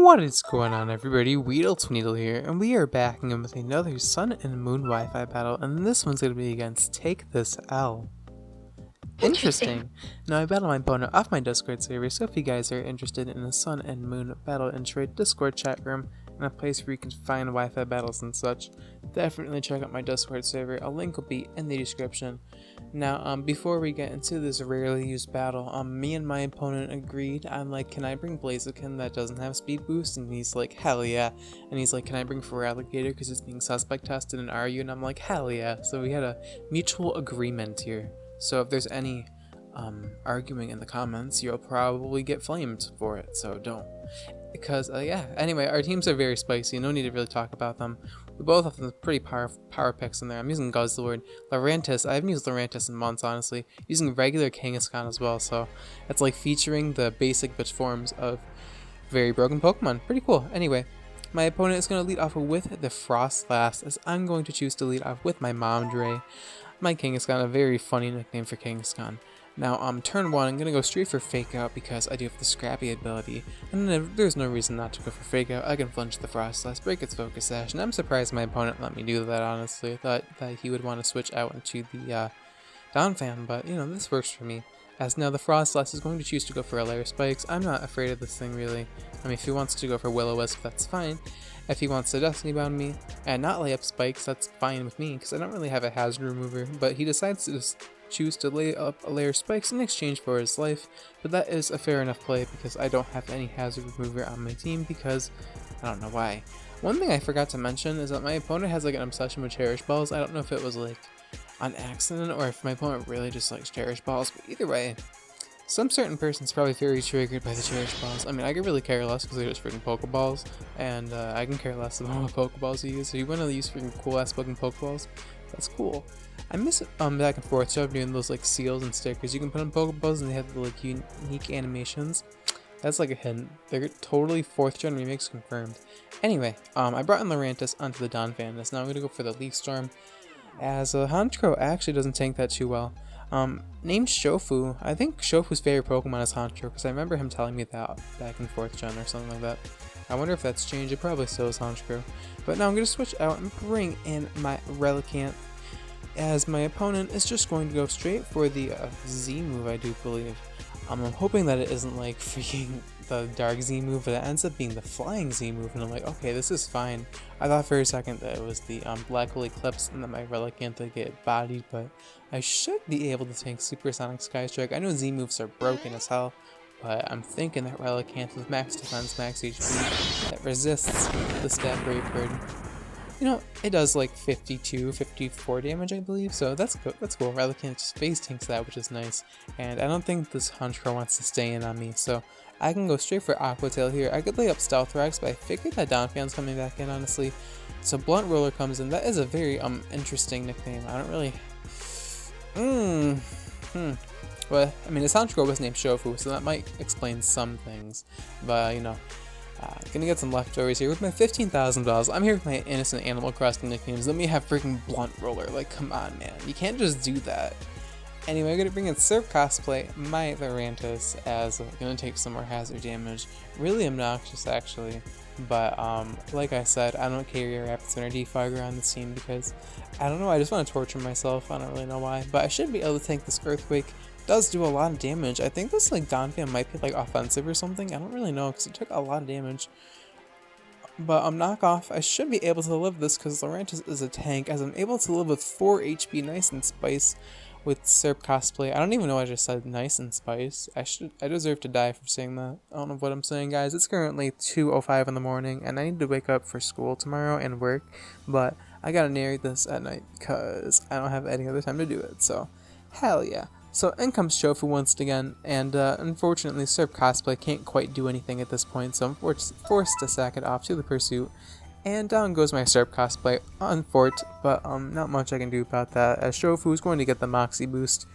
What is going on, everybody? WeedleTwineedle here, and we are back in with another Sun and Moon Wi-Fi battle, and this one's going to be against TakeDisL. Interesting. Now, I battle my opponent off my Discord server, so if you guys are interested in a Sun and Moon battle intro Discord chat room, and a place where you can find Wi-Fi battles and such, definitely check out my Discord server. A link will be in the description. Now, before we get into this rarely used battle, me and my opponent agreed. I'm like, can I bring Blaziken that doesn't have speed boost? And he's like, hell yeah. And he's like, can I bring Alligator because it's being suspect tested in RU? And I'm like, hell yeah. So we had a mutual agreement here. So if there's any arguing in the comments, you'll probably get flamed for it, so don't. Because, yeah, anyway, our teams are very spicy, no need to really talk about them. We both have some pretty power picks in there. I'm using Guzzlord, Lurantis. I haven't used Lurantis in months, honestly. Using regular Kangaskhan as well, so it's like featuring the basic bitch forms of very broken Pokemon. Pretty cool. Anyway, my opponent is going to lead off with the Frostlass, as I'm going to choose to lead off with my Momdre. My Kangaskhan, a very funny nickname for Kangaskhan. Now, turn 1, I'm going to go straight for Fake Out because I do have the Scrappy ability, and then there's no reason not to go for Fake Out. I can flinch the Frostlass, break its Focus Sash, and I'm surprised my opponent let me do that, honestly. I thought that he would want to switch out into the Downfan, but, you know, this works for me. As now the Frostlass is going to choose to go for a Layer Spikes. I'm not afraid of this thing, really. I mean, if he wants to go for Will-O-Wisp, that's fine. If he wants to Destiny Bound me and not lay up Spikes, that's fine with me, because I don't really have a Hazard Remover, but he decides to just choose to lay up a Layer Spikes in exchange for his life, but that is a fair enough play because I don't have any Hazard Remover on my team because I don't know why. One thing I forgot to mention is that my opponent has like an obsession with Cherish Balls. I don't know if it was like on accident or if my opponent really just likes Cherish Balls, but either way, some certain person's probably very triggered by the Cherish Balls. I mean, I could really care less because they're just freaking Pokeballs, and I can care less about what Pokeballs you use. So you want to use freaking cool ass fucking Pokeballs? That's cool. I miss back and forth stuff doing those like seals and stickers. You can put on Pokeballs and they have the like unique animations. That's like a hint. They're totally 4th gen remakes confirmed. Anyway, I brought in Lurantis onto the Donphan. Now I'm gonna go for the Leaf Storm, as Honchkrow actually doesn't tank that too well. Named Shofu. I think Shofu's favorite Pokemon is Honchkrow because I remember him telling me that back in 4th gen or something like that. I wonder if that's changed. It probably still is Honchkrow. But now I'm going to switch out and bring in my Relicanth, as my opponent is just going to go straight for the Z move, I do believe. I'm hoping that it isn't like freaking the Dark Z move, but it ends up being the Flying Z move, and I'm like, okay, this is fine. I thought for a second that it was the Black Hole Eclipse and that my Relicanth would get bodied, but I should be able to tank Supersonic Sky Strike. I know Z moves are broken as hell, but I'm thinking that Relicanth with max defense, max HP, that resists the stat Brave Bird. You know, it does like 54 damage, I believe, so that's cool. That's cool. Relicanth just phase tanks that, which is nice. And I don't think this Honchkrow wants to stay in on me, so I can go straight for Aqua Tail here. I could lay up Stealth Rocks, but I figured that Donphan's coming back in, honestly. So Blunt Roller comes in. That is a very interesting nickname. I don't really. Well, I mean, his Honchkrow was named Shofu, so that might explain some things. But you know. Gonna get some leftovers here with my $15,000. I'm here with my innocent Animal Crossing nicknames. Let me have freaking Blunt Roller. Like, come on, man. You can't just do that. Anyway, I'm gonna bring in Surf Cosplay, my Lurantis, as I'm gonna take some more hazard damage. Really obnoxious, actually. But, like I said, I don't carry a Rapid Spinner Defogger on this team because, I don't know, I just want to torture myself. I don't really know why. But I should be able to tank this Earthquake. Does do a lot of damage. I think this like Donphan might be like offensive or something. I don't really know because it took a lot of damage. But knockoff, I should be able to live this because Lurantis is a tank, as I'm able to live with 4 HP, nice and spice with Serp Cosplay. I don't even know why I just said nice and spice. I deserve to die for saying that. I don't know what I'm saying, guys. It's currently 2:05 in the morning and I need to wake up for school tomorrow and work, but I gotta narrate this at night because I don't have any other time to do it. So hell yeah. So in comes Shofu once again, and unfortunately Serp Cosplay can't quite do anything at this point, so I'm forced to sack it off to the pursuit. And down goes my Serp Cosplay on Fort, but not much I can do about that, as Shofu is going to get the Moxie boost.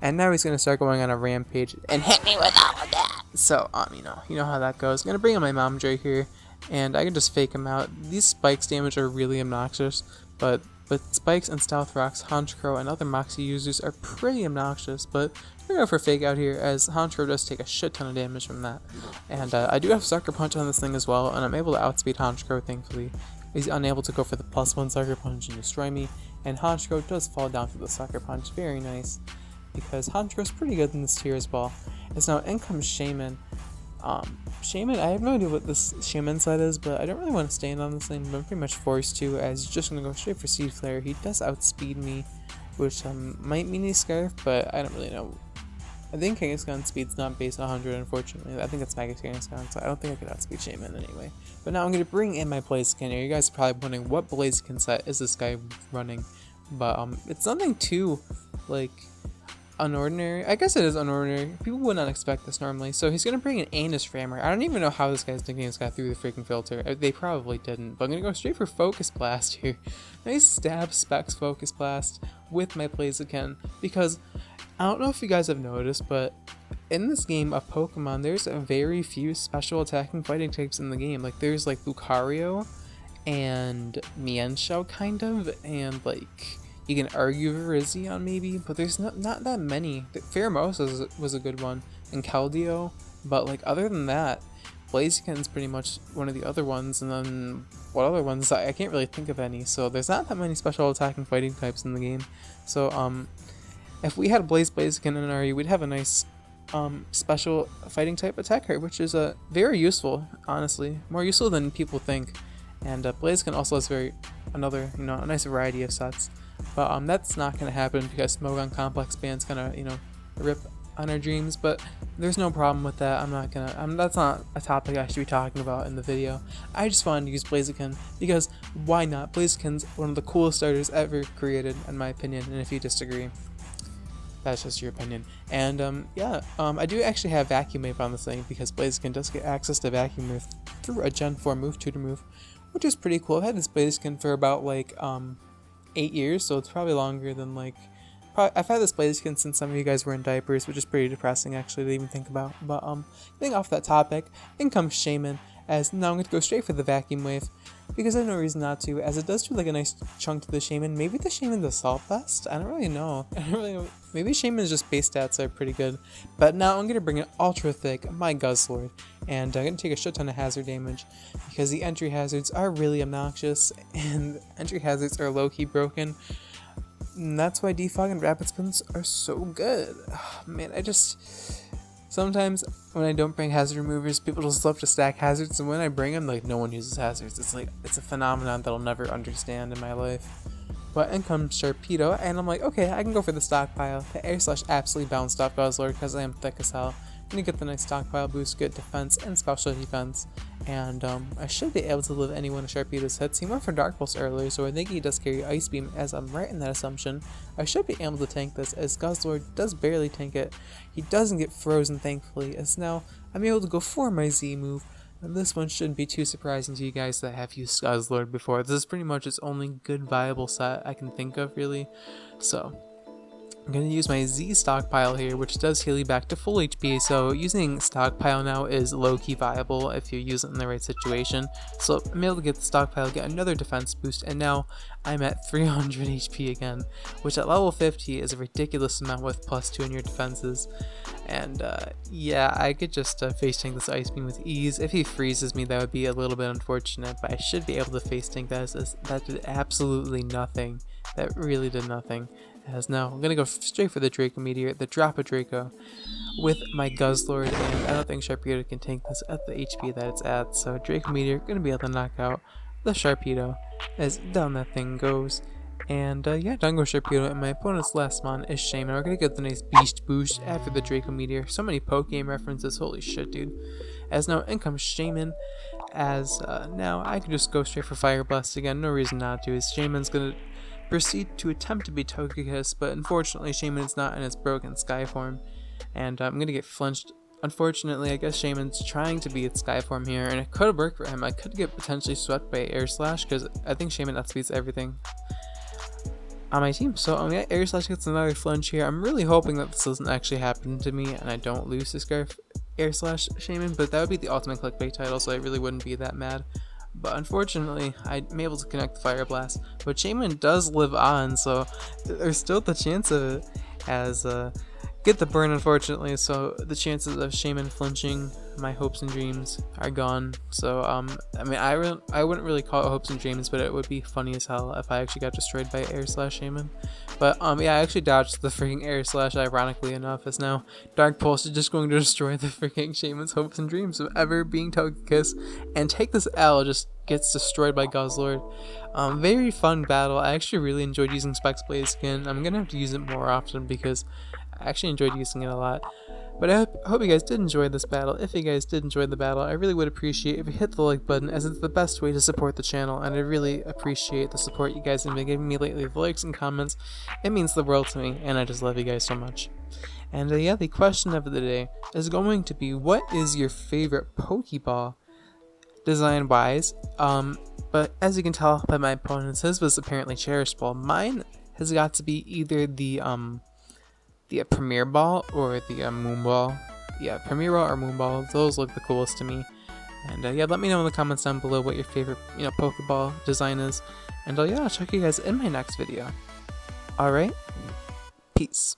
And now he's going to start going on a rampage and hit me with all of that. So, you know how that goes. I'm going to bring in my Momdre here, and I can just fake him out. These spikes damage are really obnoxious, but Spikes and Stealth Rocks, Honchkrow, and other Moxie users are pretty obnoxious, but I'm gonna go for Fake Out here, as Honchkrow does take a shit ton of damage from that. And I do have Sucker Punch on this thing as well, and I'm able to outspeed Honchkrow, thankfully. He's unable to go for the +1 Sucker Punch and destroy me, and Honchkrow does fall down to the Sucker Punch. Very nice, because Honchkrow's pretty good in this tier as well. As now in comes Shaman. Shaman, I have no idea what this Shaman set is, but I don't really want to stand on this thing, but I'm pretty much forced to, as he's just going to go straight for Seed Flare. He does outspeed me, which might mean he's Scarf, but I don't really know. I think Kangaskhan speed's not base 100, unfortunately. I think it's Mega Kangaskhan, so I don't think I could outspeed Shaman anyway. But now I'm going to bring in my Blaziken here. You guys are probably wondering what Blaziken set is this guy running, but it's nothing too, like, unordinary. I guess it is unordinary. People would not expect this normally. So he's going to bring an Anus Rammer. I don't even know how this guy's thinking this got through the freaking filter. They probably didn't. But I'm going to go straight for Focus Blast here. Nice stab Specs Focus Blast with my Blaziken. Because I don't know if you guys have noticed, but in this game of Pokemon, there's a very few special attacking fighting types in the game. Like there's like Lucario and Mienshao kind of, and like you can argue Virizion maybe, but there's not that many. Pheromosa was a good one, and Keldeo, but like other than that, Blaziken's pretty much one of the other ones, and then what other ones? I can't really think of any, so there's not that many special attacking fighting types in the game. So if we had Blaziken in RE, we'd have a nice special fighting type attacker, which is very useful, honestly, more useful than people think. And Blaziken also has a nice variety of sets. But that's not going to happen because Smogon Complex Band's going to, rip on our dreams, but there's no problem with that. That's not a topic I should be talking about in the video. I just wanted to use Blaziken because why not? Blaziken's one of the coolest starters ever created, in my opinion, and if you disagree, that's just your opinion. And I do actually have Vacuum Wave on this thing because Blaziken does get access to Vacuum Wave through a Gen 4 move, tutor move, which is pretty cool. I've had this Blaziken for about like 8 years, so it's probably longer than I've had this Blaziken since some of you guys were in diapers, which is pretty depressing actually to even think about. But getting off that topic, in comes Shaman, as now I'm going to go straight for the Vacuum Wave because I have no reason not to, as it does do like a nice chunk to the Shaman. Maybe the Shaman's Assault Vest? I don't really know. Maybe Shaman's just base stats are pretty good. But now I'm going to bring in Ultra Thick, my Guzzlord, and I'm going to take a shit ton of hazard damage because the entry hazards are really obnoxious and entry hazards are low-key broken. And that's why Defog and Rapid Spins are so good. Oh, man, sometimes when I don't bring hazard removers, people just love to stack hazards, and when I bring them, like, no one uses hazards. It's a phenomenon that I'll never understand in my life. But in comes Sharpedo, and I'm like, okay, I can go for the stockpile. The Air Slash absolutely bounced off Guzzlord because I am thick as hell. I'm gonna get the nice stockpile boost, good defense, and special defense. And I should be able to live any one of Sharpedo's hits. He went for Dark Pulse earlier, so I think he does carry Ice Beam, as I'm right in that assumption. I should be able to tank this, as Guzzlord does barely tank it. He doesn't get frozen, thankfully, as now I'm able to go for my Z move. And this one shouldn't be too surprising to you guys that have used Guzzlord before. This is pretty much its only good viable set I can think of, really. So I'm going to use my Z stockpile here, which does heal you back to full HP, so using stockpile now is low-key viable if you use it in the right situation. So I'm able to get the stockpile, get another defense boost, and now I'm at 300 HP again, which at level 50 is a ridiculous amount with +2 in your defenses. And yeah, I could just face tank this Ice Beam with ease. If he freezes me, that would be a little bit unfortunate, but I should be able to face tank that, as that did absolutely nothing. That really did nothing. As now I'm gonna go straight for the Draco Meteor, the Drop a Draco, with my Guzzlord, and I don't think Sharpedo can tank this at the HP that it's at. So Draco Meteor gonna be able to knock out the Sharpedo, as down that thing goes. And yeah, down goes Sharpedo, and my opponent's last mon is Shaman. We're gonna get the nice Beast Boost after the Draco Meteor. So many poke game references, holy shit, dude. As now in comes Shaman, as now I can just go straight for Fire Blast again, no reason not to, as Shaman's gonna proceed to attempt to be Togekiss, but unfortunately Shaman is not in its broken Sky form, and I'm gonna get flinched. Unfortunately, I guess Shaman's trying to be its Sky form here, and it could have worked for him. I could get potentially swept by Air Slash, because I think Shaman outspeeds everything on my team. So yeah, Air Slash gets another flinch here. I'm really hoping that this doesn't actually happen to me, and I don't lose to Scarf Air Slash Shaman, but that would be the ultimate clickbait title, so I really wouldn't be that mad. But unfortunately, I'm able to connect the Fire Blast. But Shaman does live on, so there's still the chance of it, as get the burn, unfortunately, so the chances of Shaman flinching my hopes and dreams are gone. So I mean, I wouldn't really call it hopes and dreams, but it would be funny as hell if I actually got destroyed by air slash Shaman. But yeah, I actually dodged the freaking air slash, ironically enough, as now Dark Pulse is just going to destroy the freaking Shaman's hopes and dreams of ever being Togekiss, and TakeDisL just gets destroyed by Guzzlord. Very fun battle. I actually really enjoyed using Specs Blaziken. I'm gonna have to use it more often because I actually enjoyed using it a lot. But I hope you guys did enjoy this battle. If you guys did enjoy the battle, I really would appreciate if you hit the like button, as it's the best way to support the channel, and I really appreciate the support you guys have been giving me lately. The likes and comments, it means the world to me, and I just love you guys so much. And yeah, the question of the day is going to be, what is your favorite Pokeball design wise? But as you can tell by my opponent's, his was apparently Cherish Ball. Mine has got to be either the Premier Ball or the Moon Ball. Yeah, Premier Ball or Moon Ball, those look the coolest to me. And yeah, let me know in the comments down below what your favorite, Pokeball design is. And yeah, I'll check you guys in my next video. Alright, peace.